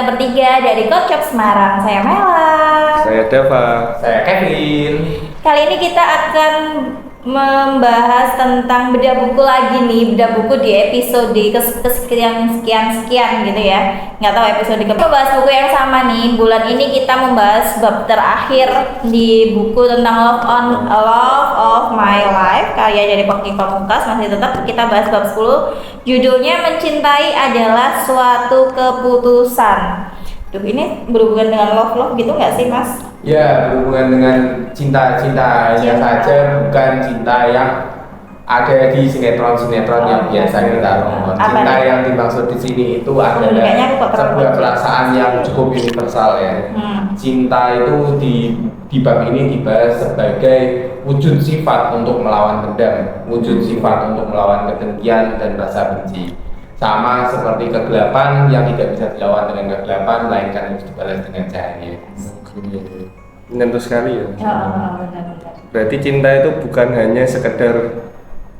kita bertiga dari Coach Shop Semarang. Saya Mela. Saya Dava. Saya Kevin. Kali ini kita akan membahas tentang bedah buku lagi nih, bedah buku di episode kesekian gitu ya. Nggak tahu episode ke membahas buku yang sama nih. Bulan ini kita membahas bab terakhir di buku tentang Love of My Life karya dari Pocky Pamungkas. Masih tetap kita bahas bab 10. Judulnya Mencintai Adalah Suatu Keputusan. Duh, ini berhubungan dengan love gitu nggak sih, Mas? Ya, berhubungan dengan cinta-cintanya saja, bukan cinta yang ada di sinetron-sinetron yang biasa kita nonton. Cinta yang dimaksud di sini itu adalah sebuah perasaan yang cukup universal ya. Cinta itu di bab ini dibahas sebagai wujud sifat untuk melawan dendam, wujud sifat untuk melawan kedengkian dan rasa benci. Sama seperti kegelapan yang tidak bisa dilawan dengan kegelapan, melainkan harus dibalas dengan cahaya. Menyentuh sekali ya. Benar-benar. Berarti cinta itu bukan hanya sekedar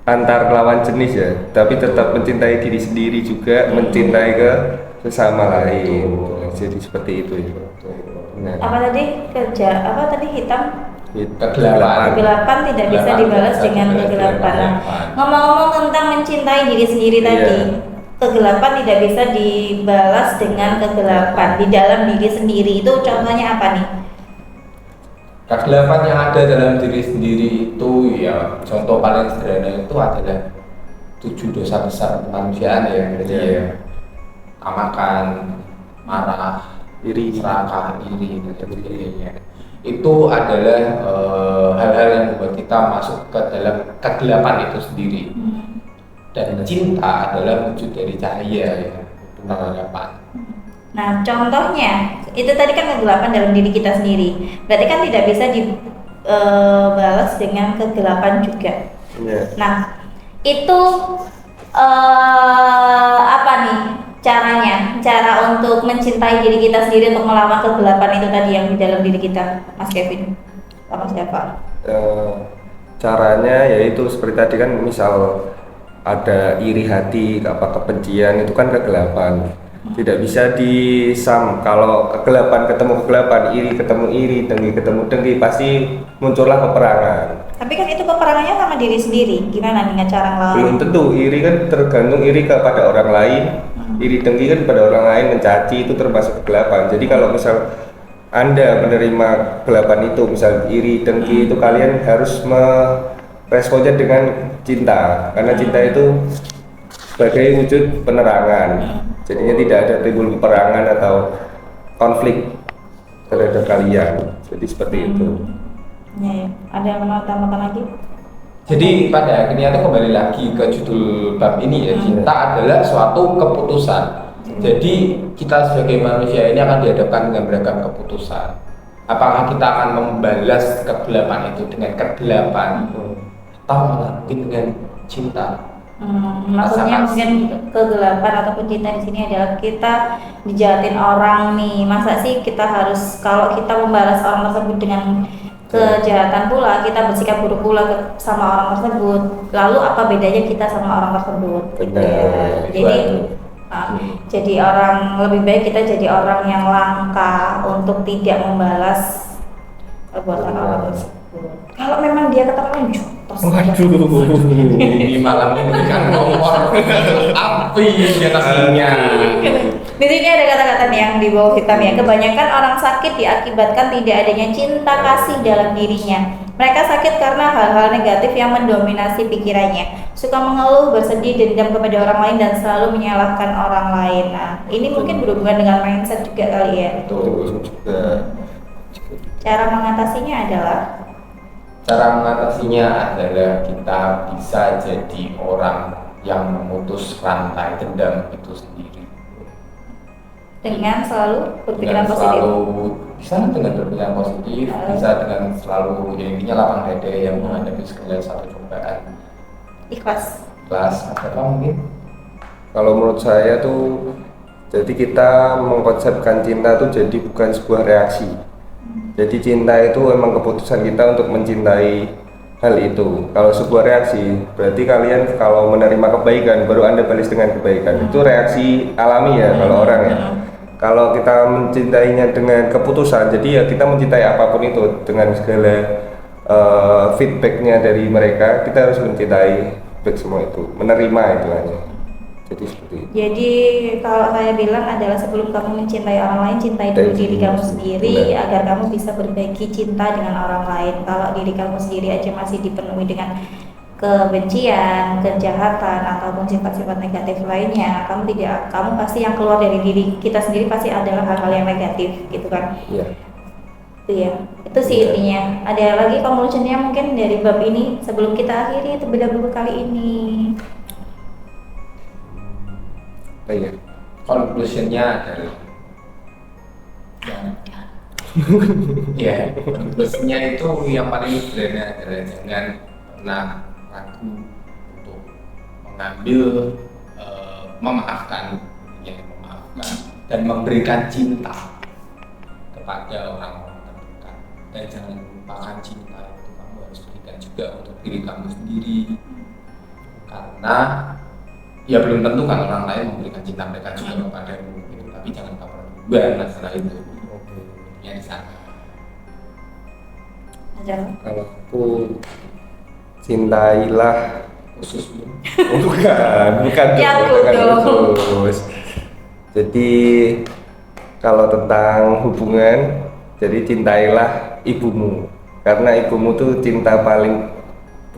antar lawan jenis ya, tapi tetap mencintai diri sendiri juga, mencintai ke sesama lain. Jadi seperti itu ya. Nah. Apa tadi hitam? Kegelapan tidak bisa dibalas dengan kegelapan. Ngomong-ngomong tentang mencintai diri sendiri tadi, kegelapan tidak bisa dibalas dengan kegelapan di dalam diri sendiri. Itu contohnya apa nih? Kegelapan yang ada dalam diri sendiri itu ya, contoh paling sederhana itu adalah 7 dosa besar kemanusiaan ya, amakan, marah, iri, serakah, iri, dan sebagainya. Itu adalah hal-hal yang membuat kita masuk ke dalam kegelapan itu sendiri. Dan cinta adalah wujud dari cahaya ya, pengharapan. Nah, contohnya itu tadi kan kegelapan dalam diri kita sendiri. Berarti kan tidak bisa dibalas dengan kegelapan juga. Nah, itu apa nih caranya? Cara untuk mencintai diri kita sendiri untuk melawan kegelapan itu tadi yang di dalam diri kita, Mas Kevin, sama siapa? Caranya yaitu seperti tadi kan, misal ada iri hati, kebencian, itu kan kegelapan. Tidak bisa kalau kegelapan ketemu kegelapan, iri ketemu iri, dengki ketemu dengki, pasti muncullah peperangan. Tapi kan itu peperangannya sama diri sendiri. Gimana dengan cara ngelawan? Belum tentu. Iri kan tergantung iri kepada orang lain. Iri dengki kan pada orang lain, mencaci itu termasuk kegelapan. Jadi kalau misal Anda menerima kegelapan itu, misal iri dengki itu, kalian harus meresponnya dengan cinta, karena cinta itu sebagai wujud penerangan. Jadinya tidak ada timbul peperangan atau konflik terhadap kalian. Jadi seperti itu. Ya. Ada yang mau tambahkan lagi? Jadi pada akhirnya itu kembali lagi ke judul bab ini ya, cinta adalah suatu keputusan. Jadi kita sebagai manusia ini akan dihadapkan dengan beragam keputusan. Apakah kita akan membalas kegelapan itu dengan kegelapan, atau malah mungkin dengan cinta? Maksudnya mungkin kegelapan ataupun cinta di sini adalah kita dijahatin orang nih. Masa sih kita harus, kalau kita membalas orang tersebut dengan kejahatan pula, kita bersikap buruk pula sama orang tersebut. Lalu apa bedanya kita sama orang tersebut? Jadi orang lebih baik kita jadi orang yang langka untuk tidak membalas perbuatan orang tersebut. Kalau memang dia keterlaluan, ini malam ini kan nomor api di atasnya. Di sini ada kata-kata nih yang di bawah hitam ya. Kebanyakan orang sakit diakibatkan tidak adanya cinta kasih dalam dirinya. Mereka sakit karena hal-hal negatif yang mendominasi pikirannya. Suka mengeluh, bersedih, dendam kepada orang lain, dan selalu menyalahkan orang lain. Nah, ini mungkin berhubungan dengan mindset juga kali ya. Betul juga. Cara mengatasinya adalah kita bisa jadi orang yang memutus rantai dendam itu sendiri. Dengan selalu berpikiran positif. Bisa dengan berpikiran positif, bisa dengan selalu intinya lapang dada yang menghadapi segala satu cobaan. Ikhlas. Apa mungkin? Kalau menurut saya tuh, jadi kita mengkonsepkan cinta tuh jadi bukan sebuah reaksi. Jadi cinta itu memang keputusan kita untuk mencintai hal itu. Kalau sebuah reaksi, berarti kalian kalau menerima kebaikan baru Anda balas dengan kebaikan. Itu reaksi alami ya kalau orang ya. Kalau kita mencintainya dengan keputusan, jadi ya kita mencintai apapun itu dengan segala feedbacknya dari mereka, kita harus mencintai feedback semua itu, menerima itu aja. Jadi seperti itu. Jadi kalau saya bilang adalah sebelum kamu mencintai orang lain, cintai dulu diri kamu sendiri agar kamu bisa berbagi cinta dengan orang lain. Kalau diri kamu sendiri aja masih dipenuhi dengan kebencian, kejahatan ataupun sifat-sifat negatif lainnya, kamu pasti yang keluar dari diri kita sendiri pasti adalah hal-hal yang negatif gitu kan. Iya. Itu ya, itu sih intinya. Ada lagi conclusionnya mungkin dari bab ini sebelum kita akhiri itu beda buku kali ini. Iya. Conclusionnya adalah ya, conclusionnya itu yang paling sederhana adalah jangan pernah ragu untuk mengambil memaafkan dan memberikan cinta kepada orang-orang terdekat, dan jangan lupakan cinta itu kamu harus berikan juga untuk diri kamu sendiri, karena ya belum tentu kan orang lain memberikan cinta mereka juga kepadamu gitu. Tapi jangan baper duluan masalah itu. Ya di sana. Kalau aku cintailah Khusus bukan Ya, khusus. Jadi kalau tentang hubungan, jadi cintailah ibumu, karena ibumu tuh cinta paling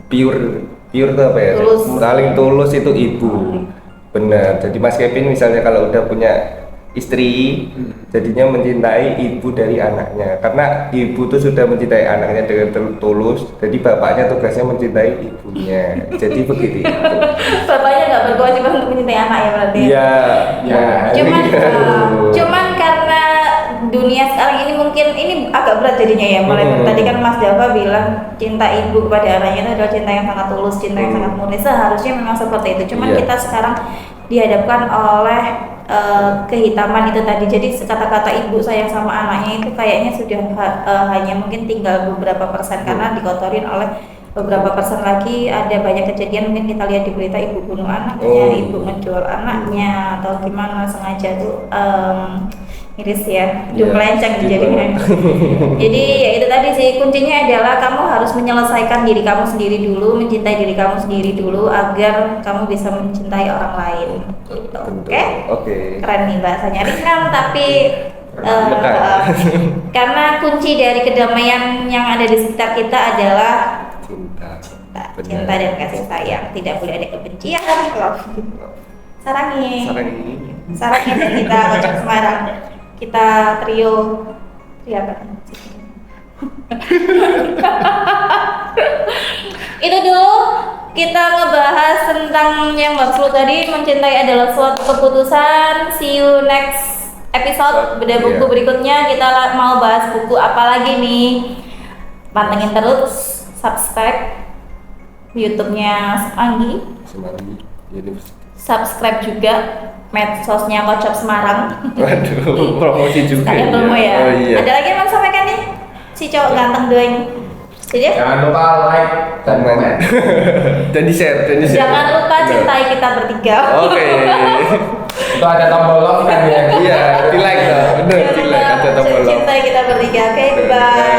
pure itu apa ya? Tulus. Paling tulus itu ibu. Benar. Jadi Mas Kevin misalnya kalau udah punya istri, jadinya mencintai ibu dari anaknya, karena ibu tuh sudah mencintai anaknya dengan tulus, jadi bapaknya tugasnya mencintai ibunya. Jadi begitu. Bapaknya nggak berkewajiban untuk mencintai anak ya berarti. Iya. Ya. Cuman karena dunia sekarang ini mungkin ini agak berat jadinya ya. Mulai tadi kan Mas Dava bilang cinta ibu kepada anaknya itu adalah cinta yang sangat tulus, cinta yang sangat murni. Seharusnya memang seperti itu. Cuman kita sekarang dihadapkan oleh kehitaman itu tadi. Jadi kata-kata ibu sayang sama anaknya itu kayaknya sudah hanya mungkin tinggal beberapa persen, karena dikotorin oleh beberapa persen lagi. Ada banyak kejadian mungkin kita lihat di berita, ibu bunuh anaknya, ibu menjual anaknya atau gimana sengaja tuh miris ya, melenceng jadinya. Jadi ya itu tadi sih, kuncinya adalah kamu harus menyelesaikan diri kamu sendiri dulu, mencintai diri kamu sendiri dulu agar kamu bisa mencintai orang lain. Oke. Keren nih bahasanya, ringan tapi karena kunci dari kedamaian yang ada di sekitar kita adalah cinta dan kasih sayang. Tidak boleh ada kebencian. Sarangi kita Kocok Semarang. Kita trio apa? Itu dulu kita ngebahas tentang yang bab 10 tadi, mencintai adalah suatu keputusan. See you next episode beda buku berikutnya. Kita mau bahas buku apa lagi nih? Pantengin terus, subscribe YouTube-nya Anggi. Subscribe juga medsosnya Kocok Semarang. Waduh, promosi juga. Sekalian promo ya. Oh, iya. Ada lagi yang mau sampaikan nih? Si cowok ganteng doang. Jadi Jangan lupa like dan komen. dan di share. jangan lupa cintai kita bertiga. Oke. Itu ada tombol love kan ya. Iya, di like dong. Bener, di like ada tombol like. Cintai kita bertiga. Oke, bye.